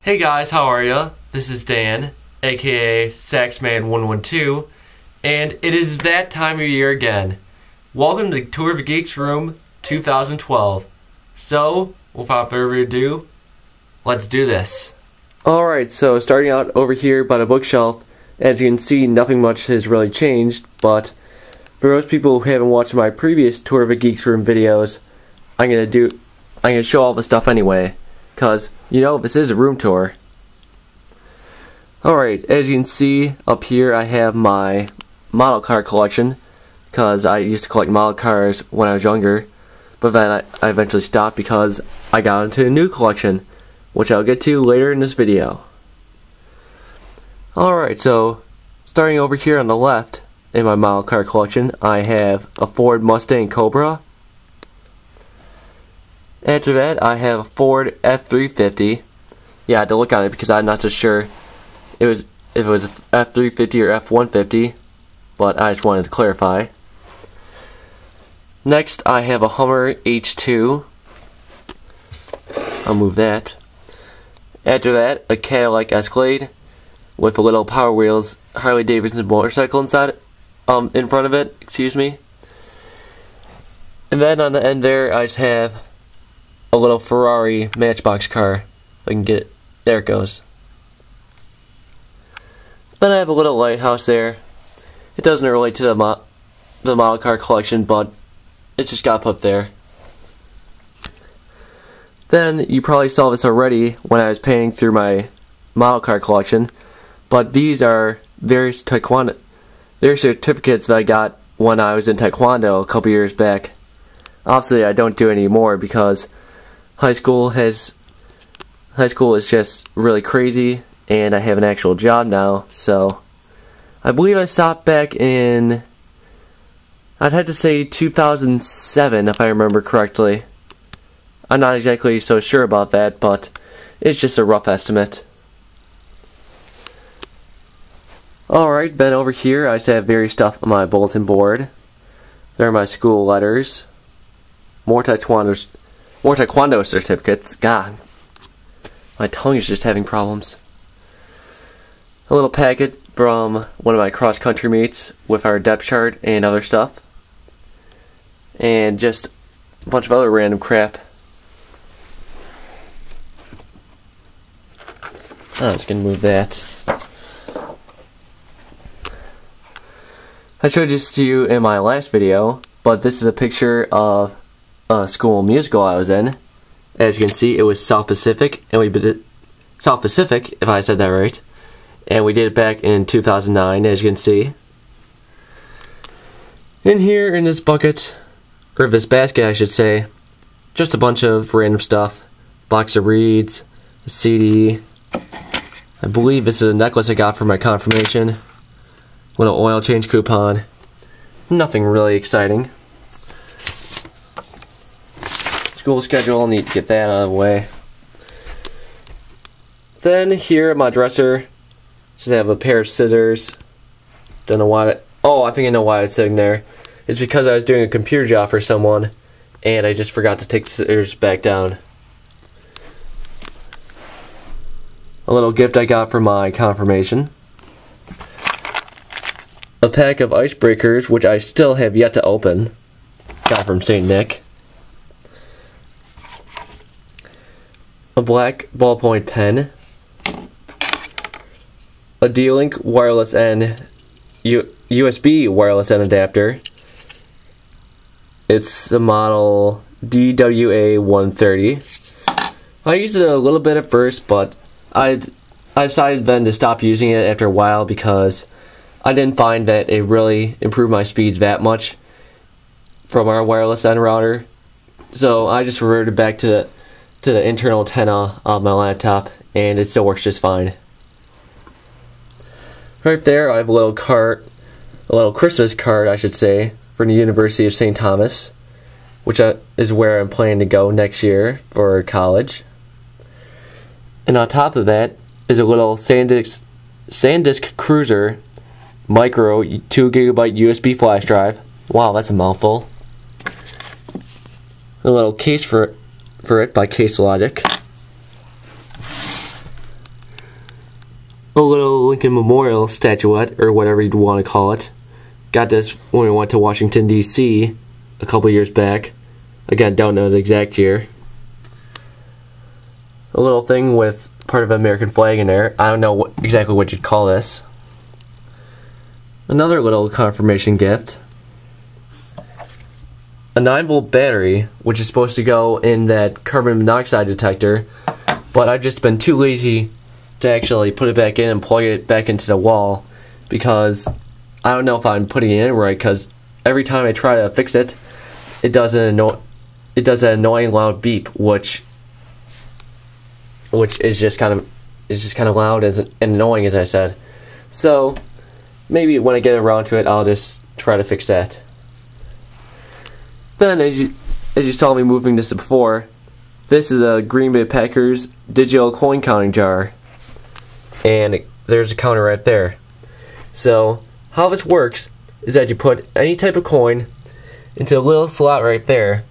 Hey guys, how are ya? This is Dan, aka Saxman112, and it is that time of year again. Welcome to Tour of the Geeks Room 2012. So, without further ado, let's do this. Alright, so starting out over here by the bookshelf, as you can see, nothing much has really changed, but for those people who haven't watched my previous Tour of the Geeks Room videos, I'm gonna show all the stuff anyway, because you know, this is a room tour. Alright, as you can see up here I have my model car collection, because I used to collect model cars when I was younger, but then I eventually stopped because I got into a new collection, which I'll get to later in this video. Alright, so starting over here on the left in my model car collection, I have a Ford Mustang Cobra. After that, I have a Ford F350. Yeah, I had to look on it because I'm not so sure if it was F350 or F150, but I just wanted to clarify. Next, I have a Hummer H2. I'll move that. After that, a Cadillac Escalade with a little Power Wheels Harley Davidson motorcycle inside it, in front of it, excuse me. And then on the end there, I just have a little Ferrari Matchbox car. If I can get it. There it goes. Then I have a little lighthouse there. It doesn't relate to the model car collection, but it just got put there. Then you probably saw this already when I was painting through my model car collection, but these are various certificates that I got when I was in Taekwondo a couple years back. Obviously, I don't do it anymore because high school is just really crazy, and I have an actual job now, so I believe I stopped back in, I'd have to say 2007 if I remember correctly. I'm not exactly so sure about that, but it's just a rough estimate. Alright, then over here I just have various stuff on my bulletin board. There are my school letters, more Taekwondo certificates. God, my tongue is just having problems. A little packet from one of my cross-country meets with our depth chart and other stuff. And just a bunch of other random crap. I'm just going to move that. I showed this to you in my last video, but this is a picture of a school musical I was in. As you can see, it was South Pacific, and we did South Pacific, if I said that right, and we did it back in 2009, as you can see. In here, in this bucket, or this basket I should say, just a bunch of random stuff. Box of reeds, a CD, I believe this is a necklace I got for my confirmation, little oil change coupon, nothing really exciting. School schedule, I'll need to get that out of the way. Then here at my dresser, just have a pair of scissors. Don't know why. I think I know why it's sitting there. It's because I was doing a computer job for someone, and I just forgot to take the scissors back down. A little gift I got for my confirmation. A pack of icebreakers, which I still have yet to open. Got from St. Nick. A black ballpoint pen, a D-Link wireless N USB wireless N adapter. It's the model DWA130. I used it a little bit at first, but I decided then to stop using it after a while because I didn't find that it really improved my speeds that much from our wireless N router. So I just reverted back to the internal antenna of my laptop, and it still works just fine. Right there I have a little Christmas card I should say, from the University of St. Thomas, which is where I'm planning to go next year for college. And on top of that is a little SanDisk Cruiser micro 2GB USB flash drive. Wow, that's a mouthful. A little case for it by Case Logic. a little Lincoln Memorial statuette, or whatever you'd want to call it. Got this when we went to Washington, D.C. a couple years back. Again, don't know the exact year. A little thing with part of an American flag in there. I don't know exactly what you'd call this. Another little confirmation gift. A 9-volt battery, which is supposed to go in that carbon monoxide detector, but I've just been too lazy to actually put it back in and plug it back into the wall, because I don't know if I'm putting it in right, because every time I try to fix it, it does an annoying loud beep, which is just kind of loud and annoying, as I said. So maybe when I get around to it, I'll just try to fix that. Then, as you saw me moving this before, this is a Green Bay Packers digital coin counting jar, and there's a counter right there. So how this works is that you put any type of coin into a little slot right there,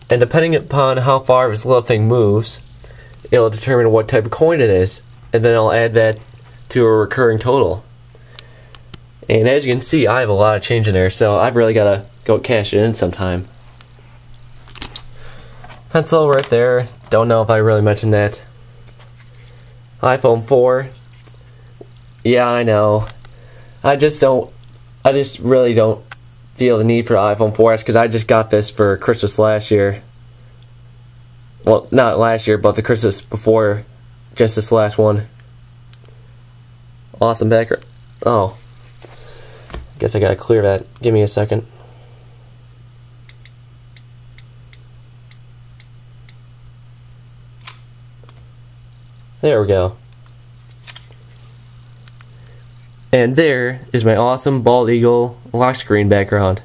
and depending upon how far this little thing moves, it'll determine what type of coin it is, and then I'll add that to a recurring total. And as you can see, I have a lot of change in there, so I've really got to go cash it in sometime. Pencil right there. Don't know if I really mentioned that. iPhone 4. Yeah, I know. I just really don't feel the need for the iPhone 4S, because I just got this for Christmas last year. Well, not last year, but the Christmas before, just this last one. Awesome background. Oh. Guess I gotta clear that. Give me a second. There we go. And there is my awesome bald eagle lock screen background.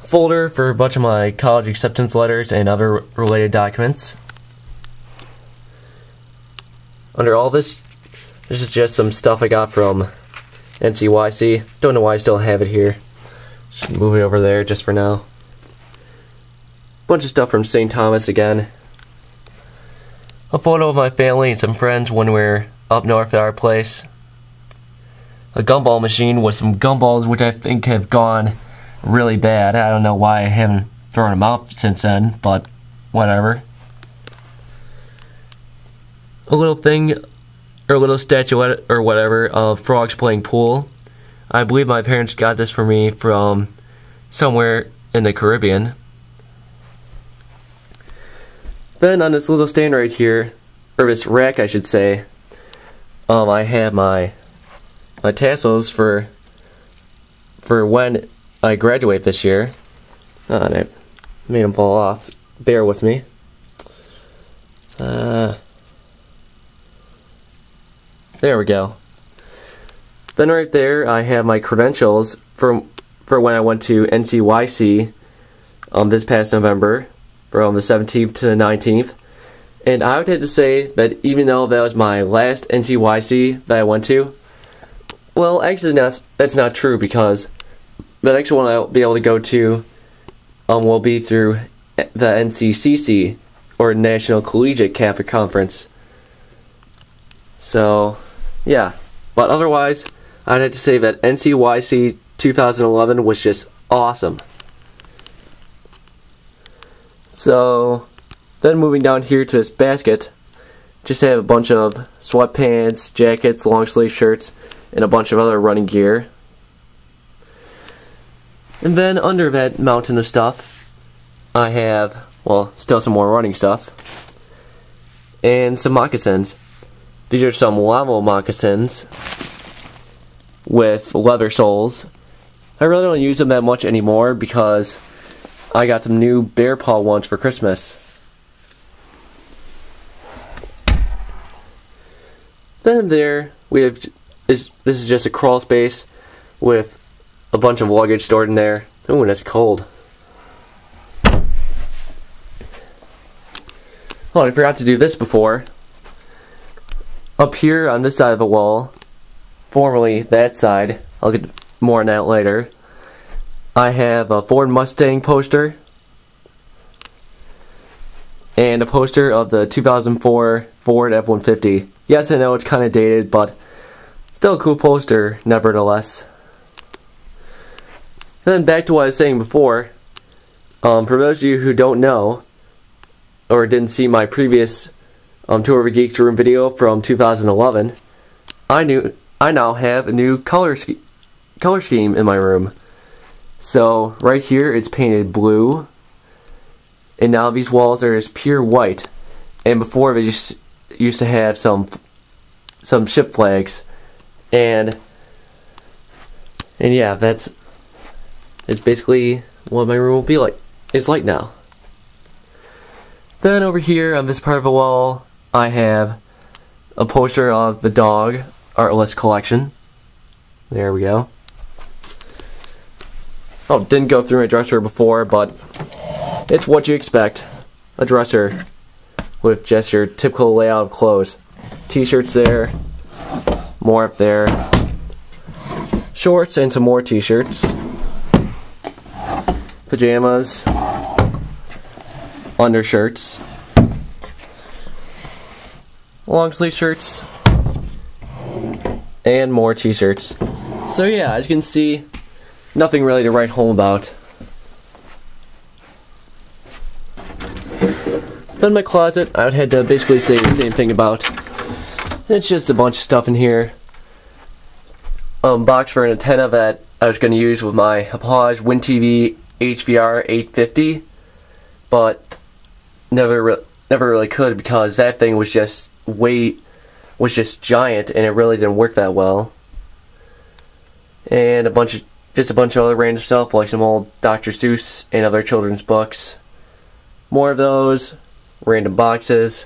Folder for a bunch of my college acceptance letters and other related documents. Under all this is just some stuff I got from NCYC. Don't know why I still have it here. Should move it over there just for now. Bunch of stuff from St. Thomas again. A photo of my family and some friends when we're up north at our place. A gumball machine with some gumballs which I think have gone really bad. I don't know why I haven't thrown them out since then, but whatever. A little thing, or a little statuette or whatever, of frogs playing pool. I believe my parents got this for me from somewhere in the Caribbean. Then on this little stand right here, or this rack I should say, I have my tassels for when I graduate this year. And I made them fall off. Bear with me. There we go. Then right there I have my credentials for when I went to NCYC this past November, from the 17th to the 19th. And I would have to say that even though that was my last NCYC that I went to, well, actually that's not true, because the next one I'll be able to go to will be through the NCCC, or National Collegiate Catholic Conference. So, yeah. But otherwise, I'd have to say that NCYC 2011 was just awesome. So, then moving down here to this basket, just have a bunch of sweatpants, jackets, long sleeve shirts, and a bunch of other running gear. And then under that mountain of stuff, I have, well, still some more running stuff, and some moccasins. These are some level moccasins with leather soles. I really don't use them that much anymore because I got some new bear paw ones for Christmas. Then there we have this is just a crawl space with a bunch of luggage stored in there. Ooh, and it's cold. Oh, I forgot to do this before. Up here on this side of the wall, formerly that side, I'll get more on that later, I have a Ford Mustang poster and a poster of the 2004 Ford F-150. Yes, I know it's kind of dated, but still a cool poster nevertheless. And then back to what I was saying before, for those of you who don't know, or didn't see my previous Tour of a Geek's room video from 2011, I now have a new color scheme in my room. So right here it's painted blue, and now these walls are just pure white. And before they just used to have some ship flags, and yeah, it's basically what my room will be like. It's like now. Then over here on this part of the wall, I have a poster of the dog Artlist collection. There we go. Oh, didn't go through my dresser before, but it's what you expect. A dresser with just your typical layout of clothes. T-shirts there, more up there, shorts and some more t-shirts, pajamas, undershirts, long sleeve shirts, and more t-shirts. So yeah, as you can see, nothing really to write home about. Then my closet, I would have to basically say the same thing about. It's just a bunch of stuff in here. Box for an antenna that I was going to use with my Hauppauge WinTV HVR 850, but never really could because that thing was just giant and it really didn't work that well. And just a bunch of other random stuff like some old Dr. Seuss and other children's books. More of those, random boxes,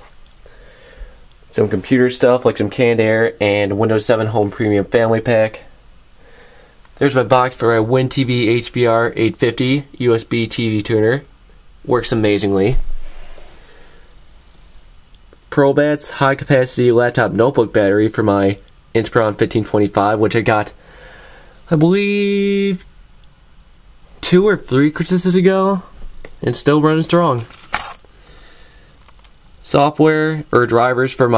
some computer stuff like some canned air and Windows 7 Home Premium Family Pack. There's my box for a WinTV HVR 850 USB TV tuner. Works amazingly. ProBats high capacity laptop notebook battery for my Inspiron 1525, which I got, I believe, 2 or 3 Christmases ago, and still running strong. Software or drivers for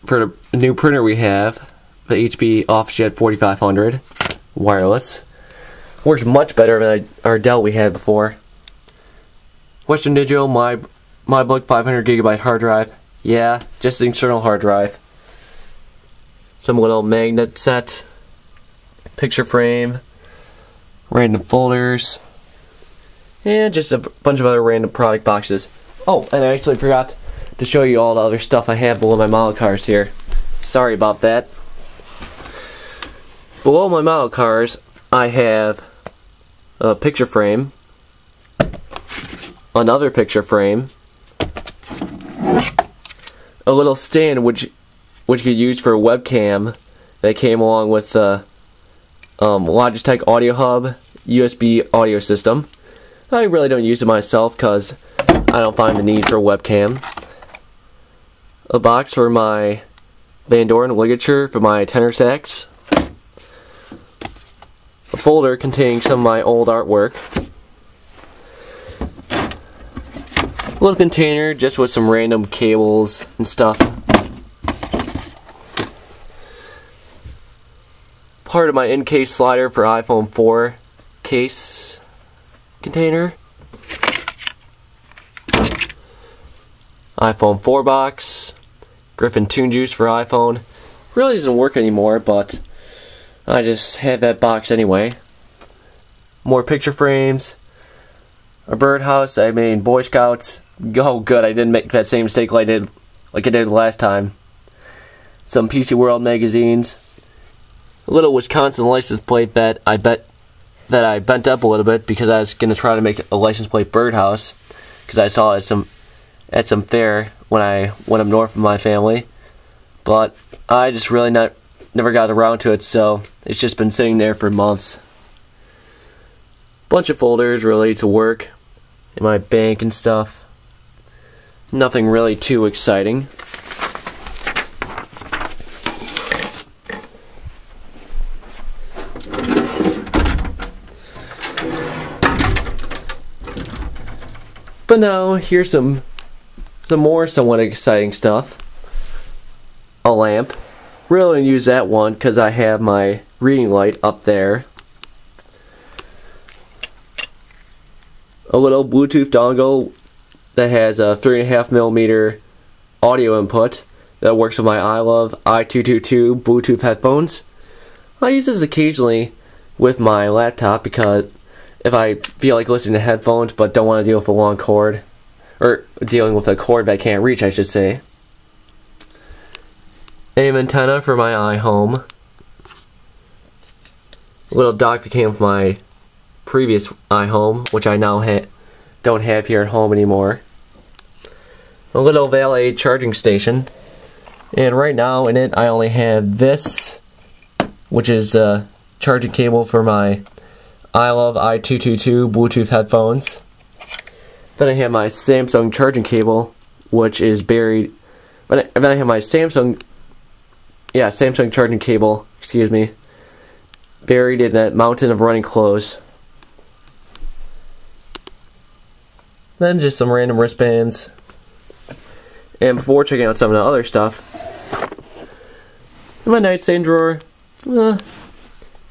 the new printer we have, the HP OfficeJet 4500 wireless. Works much better than our Dell we had before. Western Digital MyBook 500 gigabyte hard drive. Yeah, just an external hard drive. Some little magnet set, picture frame, random folders, and just a bunch of other random product boxes. Oh, and I actually forgot to show you all the other stuff I have below my model cars here. Sorry about that. Below my model cars, I have a picture frame, another picture frame, a little stand which you could use for a webcam that came along with the Logitech Audio Hub USB audio system. I really don't use it myself because I don't find the need for a webcam. A box for my Van Doren ligature for my tenor sax. A folder containing some of my old artwork. A little container just with some random cables and stuff. Part of my in-case slider for iPhone 4 case container. iPhone 4 box. Griffin Tune Juice for iPhone. Really doesn't work anymore, but I just had that box anyway. More picture frames. A birdhouse I made in Boy Scouts. Oh good, I didn't make that same mistake like I did last time. Some PC World magazines. A little Wisconsin license plate that I bent up a little bit because I was going to try to make a license plate birdhouse because I saw it at some fair when I went up north with my family, but I just really never got around to it, so it's just been sitting there for months. Bunch of folders related to work in my bank and stuff. Nothing really too exciting. But now, here's some some more somewhat exciting stuff. A lamp. Really don't use that one because I have my reading light up there. A little Bluetooth dongle that has a 3.5mm audio input that works with my iLove i222 Bluetooth headphones. I use this occasionally with my laptop because if I feel like listening to headphones but don't want to deal with a long cord, or dealing with a cord that I can't reach, I should say. AIM antenna for my iHome. A little dock that came with my previous iHome, which I now don't have here at home anymore. A little valet charging station. And right now in it I only have this, which is a charging cable for my iLove i222 Bluetooth headphones. Then I have my Samsung charging cable, which is buried. Then I have my Samsung charging cable, excuse me, buried in that mountain of running clothes. Then just some random wristbands. And before checking out some of the other stuff, in my nightstand drawer,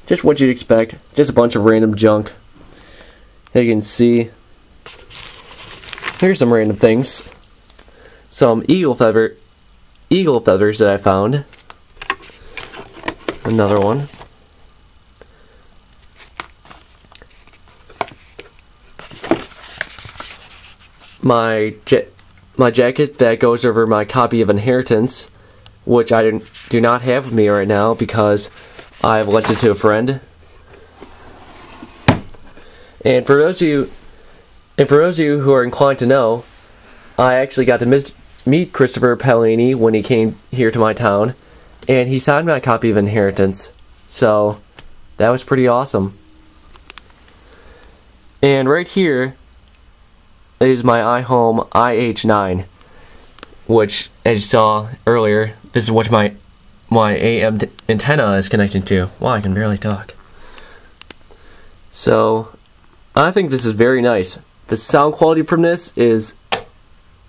just what you'd expect, just a bunch of random junk. As you can see, here's some random things. Some eagle feathers that I found. Another one. My jacket that goes over my copy of Inheritance, which I do not have with me right now because I've lent it to a friend. And for those of you who are inclined to know, I actually got to meet Christopher Paolini when he came here to my town, and he signed my copy of Inheritance. So that was pretty awesome. And right here is my iHome IH9, which, as you saw earlier, this is what my AM antenna is connected to. Wow, I can barely talk. So I think this is very nice. The sound quality from this is,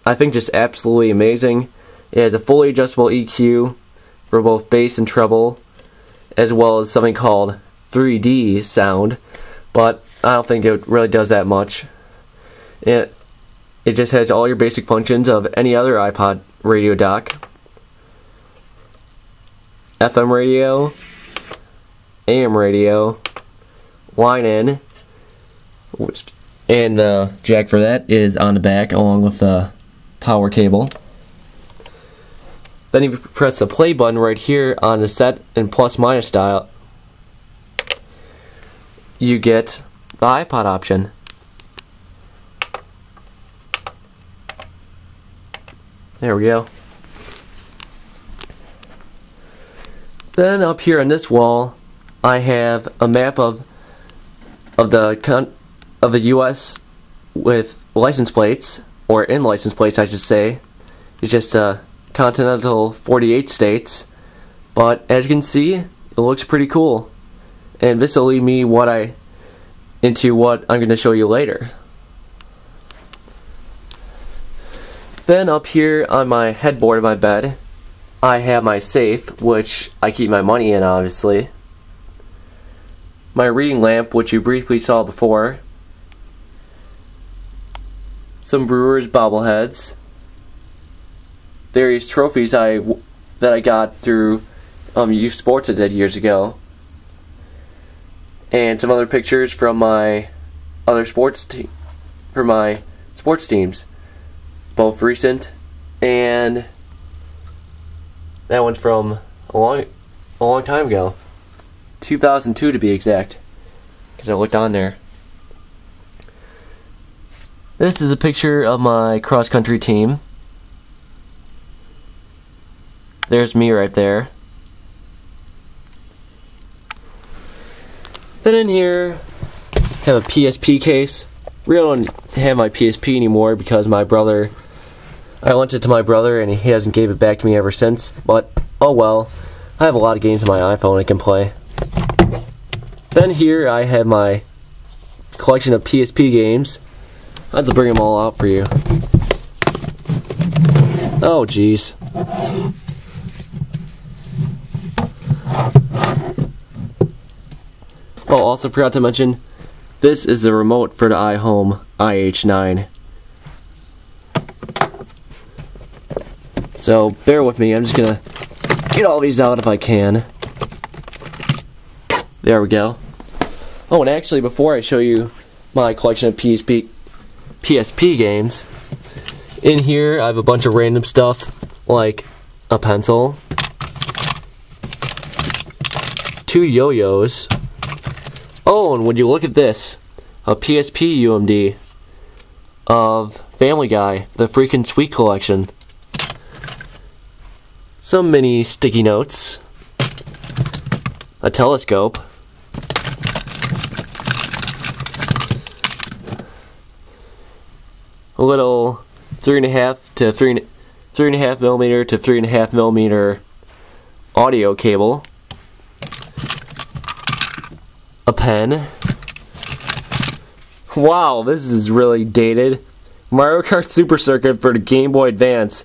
I think, just absolutely amazing. It has a fully adjustable EQ for both bass and treble, as well as something called 3D sound, but I don't think it really does that much. It just has all your basic functions of any other iPod radio dock. FM radio, AM radio, line in, and the jack for that is on the back along with the power cable. Then if you press the play button right here on the set and plus minus dial, you get the iPod option. There we go. Then up here on this wall, I have a map of the U.S. with license plates, or in license plates, I should say. It's just a continental 48 states, but as you can see, it looks pretty cool. And this will lead me into what I'm going to show you later. Then up here on my headboard of my bed, I have my safe, which I keep my money in, obviously. My reading lamp, which you briefly saw before. Some Brewers bobbleheads. Various trophies that I got through youth sports I did years ago. And some other pictures from my other sports teams. Both recent, and that one's from a long time ago, 2002 to be exact, because I looked on there. This is a picture of my cross-country team. There's me right there. Then in here, I have a PSP case. Really don't have my PSP anymore because I lent it to my brother and he hasn't gave it back to me ever since, but oh well. I have a lot of games on my iPhone I can play. Then here I have my collection of PSP games. I'll bring them all out for you. Oh, jeez. Oh, also forgot to mention, this is the remote for the iHome IH9. So, bear with me, I'm just gonna get all these out if I can. There we go. Oh, and actually, before I show you my collection of PSP games, in here I have a bunch of random stuff, like a pencil, 2 yo-yos. Oh, and would you look at this, a PSP UMD of Family Guy, the freaking Sweet Collection. Some mini sticky notes, a telescope, a little 3.5 to 3.5 millimeter to 3.5 millimeter audio cable, a pen. Wow, this is really dated. Mario Kart Super Circuit for the Game Boy Advance.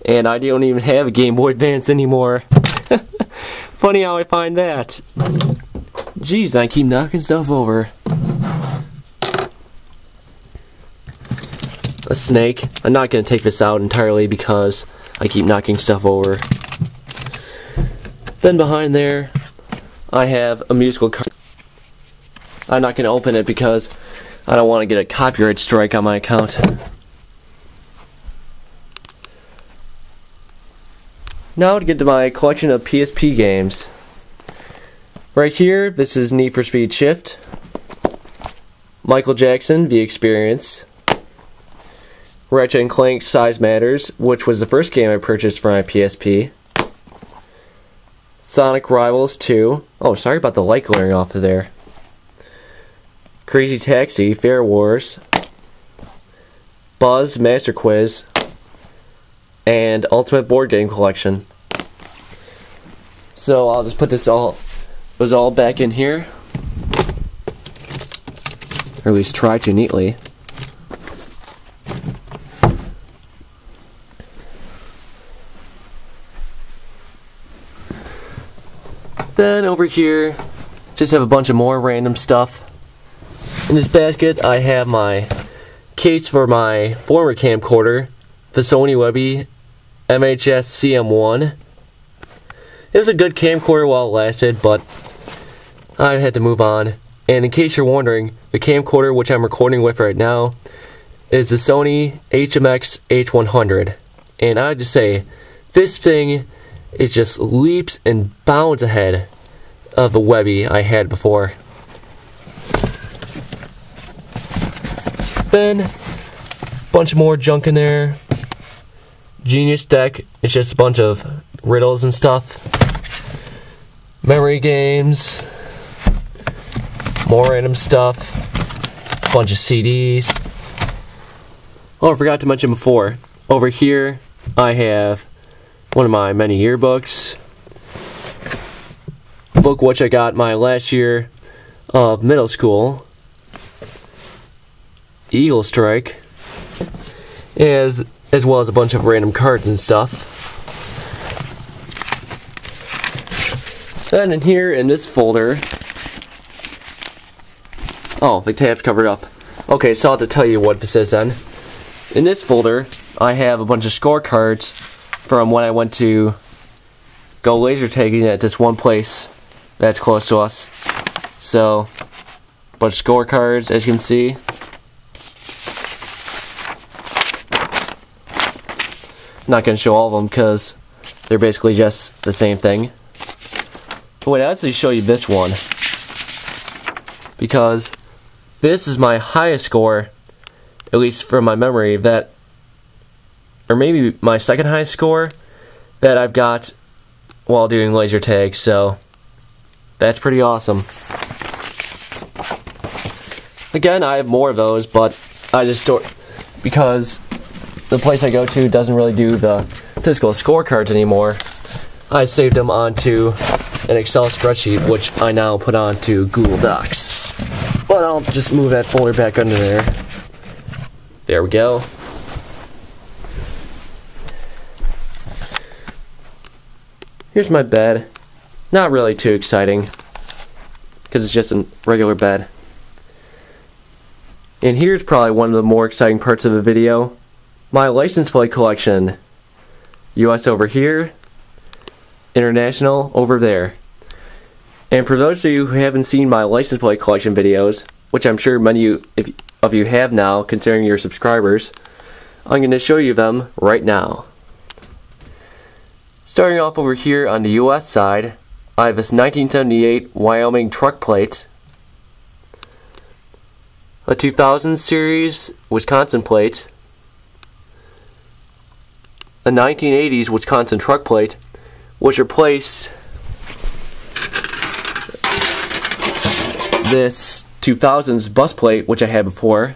And I don't even have a Game Boy Advance anymore. Funny how I find that. Jeez, I keep knocking stuff over. A snake. I'm not going to take this out entirely because I keep knocking stuff over. Then behind there, I have a musical card. I'm not going to open it because I don't want to get a copyright strike on my account. Now to get to my collection of PSP games. Right here, this is Need for Speed Shift, Michael Jackson, The Experience, Ratchet & Clank Size Matters, which was the first game I purchased for my PSP, Sonic Rivals 2, oh sorry about the light glaring off of there, Crazy Taxi, Fair Wars, Buzz Master Quiz, and Ultimate Board Game Collection. So I'll just put this all back in here, or at least try to neatly. Then over here, just have a bunch of more random stuff. In this basket, I have my case for my former camcorder, the Sony Webby MHS CM1. It was a good camcorder while it lasted, but I had to move on. And in case you're wondering, the camcorder which I'm recording with right now is the Sony HMX H100. And I have to say, this thing, it just leaps and bounds ahead of the Webby I had before. Then, a bunch more junk in there. Genius deck, it's just a bunch of riddles and stuff. Memory games. More random stuff. A bunch of CDs. Oh, I forgot to mention before. Over here, I have one of my many yearbooks. A book which I got my last year of middle school. Eagle Strike. As well as a bunch of random cards and stuff. Then in here, in this folder... Oh, the tab's covered up. Okay, so I'll have to tell you what this is then. In this folder, I have a bunch of scorecards from when I went to go laser tagging at this one place that's close to us. So, a bunch of scorecards, as you can see. I'm not going to show all of them because they're basically just the same thing. But wait, I'll actually show you this one. Because this is my highest score, at least from my memory, that, or maybe my second highest score that I've got while doing laser tag, so that's pretty awesome. Again, I have more of those, but I just store, because the place I go to doesn't really do the physical scorecards anymore. I saved them onto an Excel spreadsheet, which I now put onto Google Docs. But I'll just move that folder back under there. There we go. Here's my bed. Not really too exciting, because it's just a regular bed. And here's probably one of the more exciting parts of the video. My license plate collection. US over here, international over there. And for those of you who haven't seen my license plate collection videos, which I'm sure many of you have now, considering you're subscribers, I'm going to show you them right now. Starting off over here on the US side, I have this 1978 Wyoming truck plate, a 2000 series Wisconsin plate, a 1980s Wisconsin truck plate, which replaced this 2000s bus plate which I had before.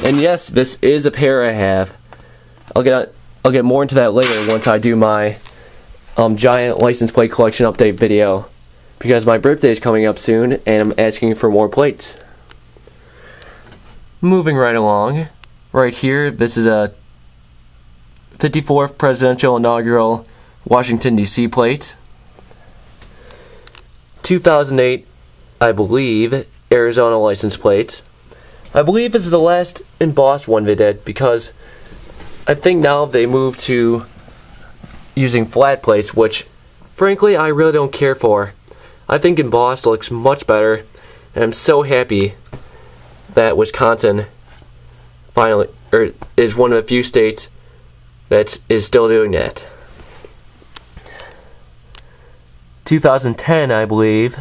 And yes, this is a pair I have. I'll get more into that later once I do my giant license plate collection update video, because my birthday is coming up soon and I'm asking for more plates. Moving right along, right here, this is a 54th Presidential Inaugural Washington DC plate. 2008, I believe, Arizona license plate. I believe this is the last embossed one they did, because I think now they moved to using flat plates, which frankly I really don't care for. I think embossed looks much better, and I'm so happy that Wisconsin finally is one of the few states that is still doing that. 2010, I believe,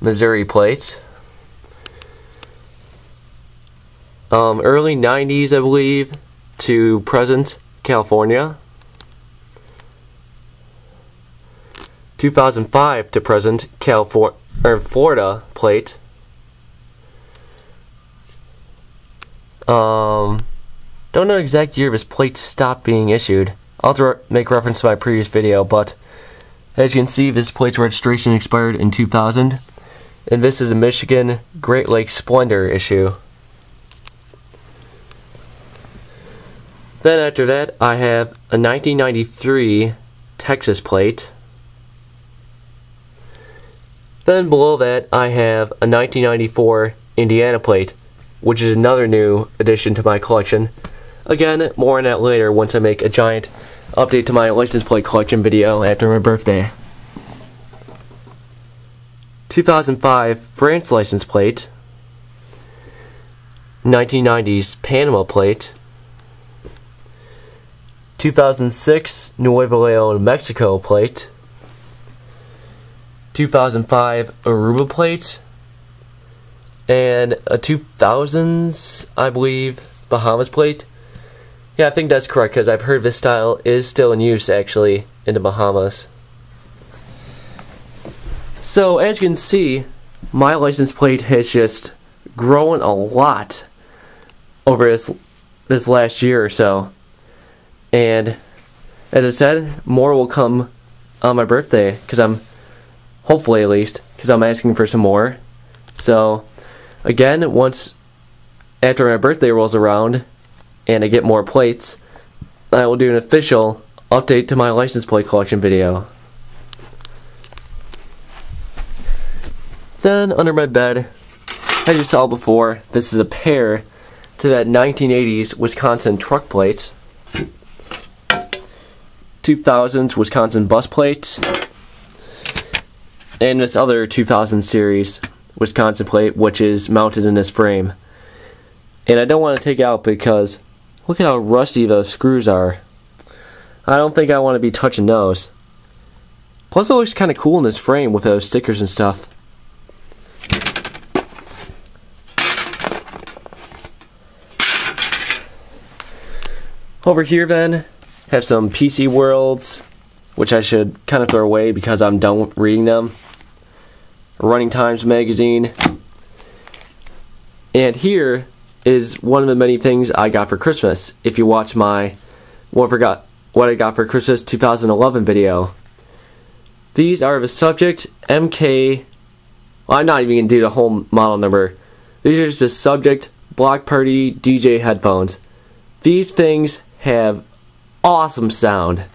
Missouri plates. Early 90s, I believe, to present, California. 2005 to present, Florida plate. Don't know the exact year this plate stopped being issued. I'll have to make reference to my previous video, but as you can see, this plate's registration expired in 2000, and this is a Michigan Great Lakes Splendor issue. Then after that, I have a 1993 Texas plate. Then below that, I have a 1994 Indiana plate, which is another new addition to my collection. Again, more on that later once I make a giant update to my license plate collection video after my birthday. 2005 France license plate. 1990s Panama plate. 2006 Nuevo Leon, Mexico plate. 2005 Aruba plate. And a 2000s, I believe, Bahamas plate. Yeah, I think that's correct, because I've heard this style is still in use, actually, in the Bahamas. So, as you can see, my license plate has just grown a lot over this last year or so. And, as I said, more will come on my birthday, because hopefully at least, because I'm asking for some more. So, again, after my birthday rolls around, and I get more plates, I will do an official update to my license plate collection video. Then, under my bed, as you saw before, this is a pair to that 1980s Wisconsin truck plate, 2000s Wisconsin bus plate, and this other 2000 series Wisconsin plate, which is mounted in this frame. And I don't want to take it out because look at how rusty those screws are. I don't think I want to be touching those. Plus it looks kind of cool in this frame with those stickers and stuff. Over here then, have some PC Worlds, which I should kind of throw away because I'm done reading them. Running Times magazine. And here is one of the many things I got for Christmas. If you watch my what I got for Christmas 2011 video. These are the Subject MK. Well, I'm not even going to do the whole model number. These are just the Subject Block Party DJ headphones. These things have awesome sound.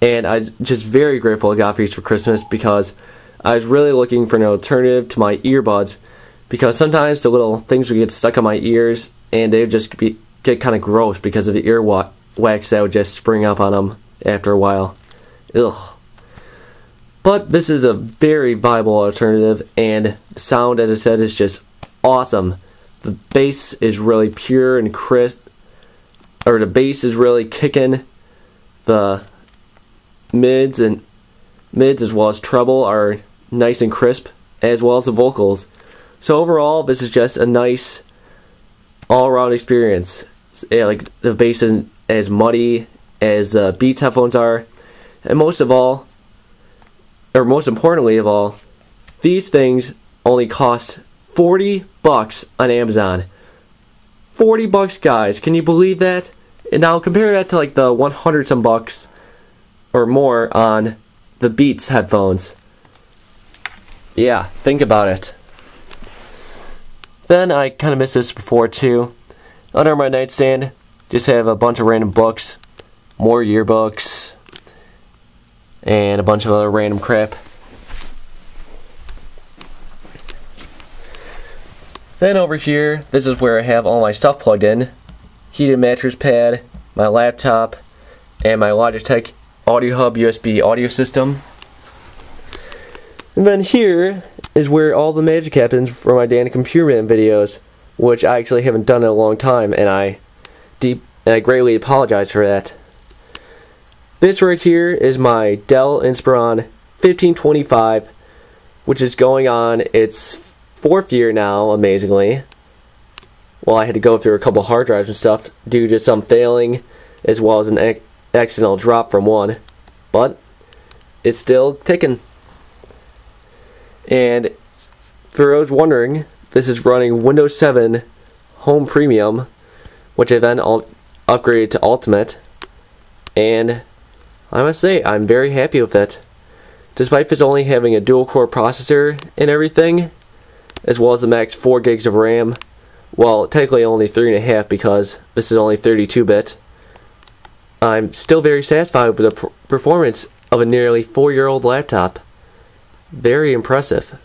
and I was just very grateful I got these for Christmas because I was really looking for an alternative to my earbuds, because sometimes the little things would get stuck on my ears and they would just get kind of gross because of the wax that would just spring up on them after a while. Ugh. But this is a very viable alternative, and the sound, as I said, is just awesome. The bass is really pure and crisp, or the bass is really kicking. The mids as well as treble are nice and crisp, as well as the vocals. So overall, this is just a nice all-around experience. Yeah, like the bass isn't as muddy as Beats headphones are, and most importantly of all, these things only cost $40 on Amazon. $40, guys. Can you believe that? And now compare that to like the 100 some bucks or more on the Beats headphones. Yeah, think about it. Then I kind of missed this before too. Under my nightstand, just have a bunch of random books, more yearbooks, and a bunch of other random crap. Then over here, this is where I have all my stuff plugged in. Heated mattress pad, my laptop, and my Logitech Audio Hub USB audio system. And then here is where all the magic happens for my Dan Computer Man videos, which I actually haven't done in a long time, and I greatly apologize for that. This right here is my Dell Inspiron 1525, which is going on its 4th year now, amazingly. Well, I had to go through a couple hard drives and stuff due to some failing, as well as an accidental drop from one, but it's still ticking. And for those wondering, this is running Windows 7 Home Premium, which I then upgraded to Ultimate, and I must say I'm very happy with it. Despite this only having a dual-core processor and everything, as well as the max 4 gigs of RAM, well, technically only 3.5 because this is only 32-bit, I'm still very satisfied with the performance of a nearly 4-year-old laptop. Very impressive.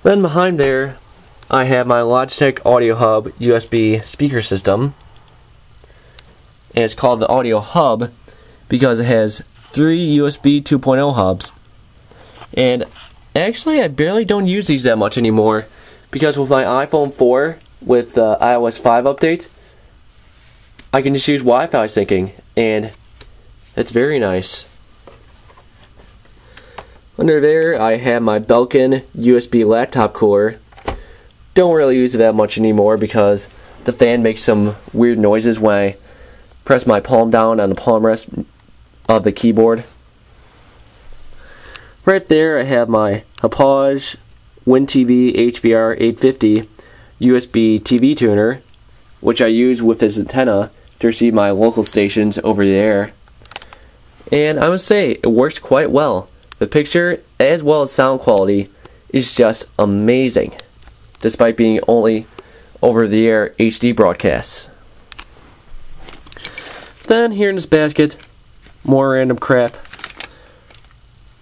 Then behind there, I have my Logitech Audio Hub USB speaker system. And it's called the Audio Hub because it has 3 USB 2.0 hubs. And actually, I barely don't use these that much anymore, because with my iPhone 4 with the iOS 5 update, I can just use Wi-Fi syncing, and it's very nice. Under there, I have my Belkin USB laptop cooler. Don't really use it that much anymore because the fan makes some weird noises when I press my palm down on the palm rest of the keyboard. Right there, I have my Hauppauge WinTV HVR 850 USB TV tuner, which I use with this antenna to receive my local stations over the air. And I must say, it works quite well. The picture, as well as sound quality, is just amazing, despite being only over-the-air HD broadcasts. Then, here in this basket, more random crap.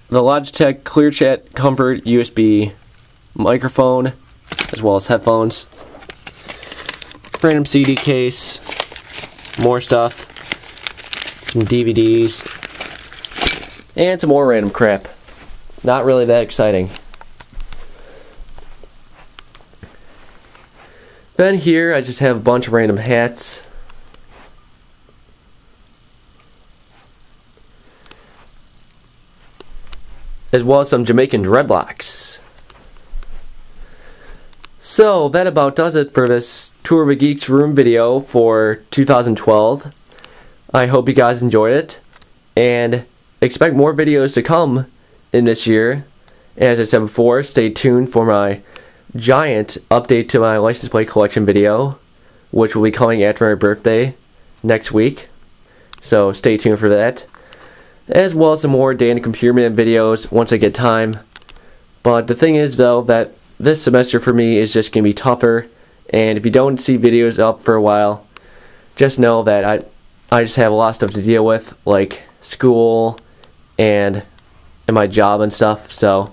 The Logitech ClearChat Comfort USB microphone, as well as headphones. Random CD case, more stuff, some DVDs, and some more random crap. Not really that exciting. Then here I just have a bunch of random hats. As well as some Jamaican dreadlocks. So that about does it for this Tour of a Geek's Room video for 2012. I hope you guys enjoyed it, and expect more videos to come in this year. As I said before, stay tuned for my giant update to my license plate collection video, which will be coming after my birthday next week. So stay tuned for that. As well as some more Dan Computer Man videos once I get time. But the thing is though, that this semester for me is just going to be tougher, and if you don't see videos up for a while, just know that I just have a lot of stuff to deal with, like school and my job and stuff. So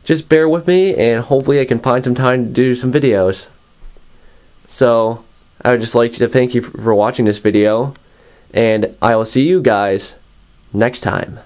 just bear with me, and hopefully I can find some time to do some videos. So I would just like to thank you for watching this video, and I will see you guys next time.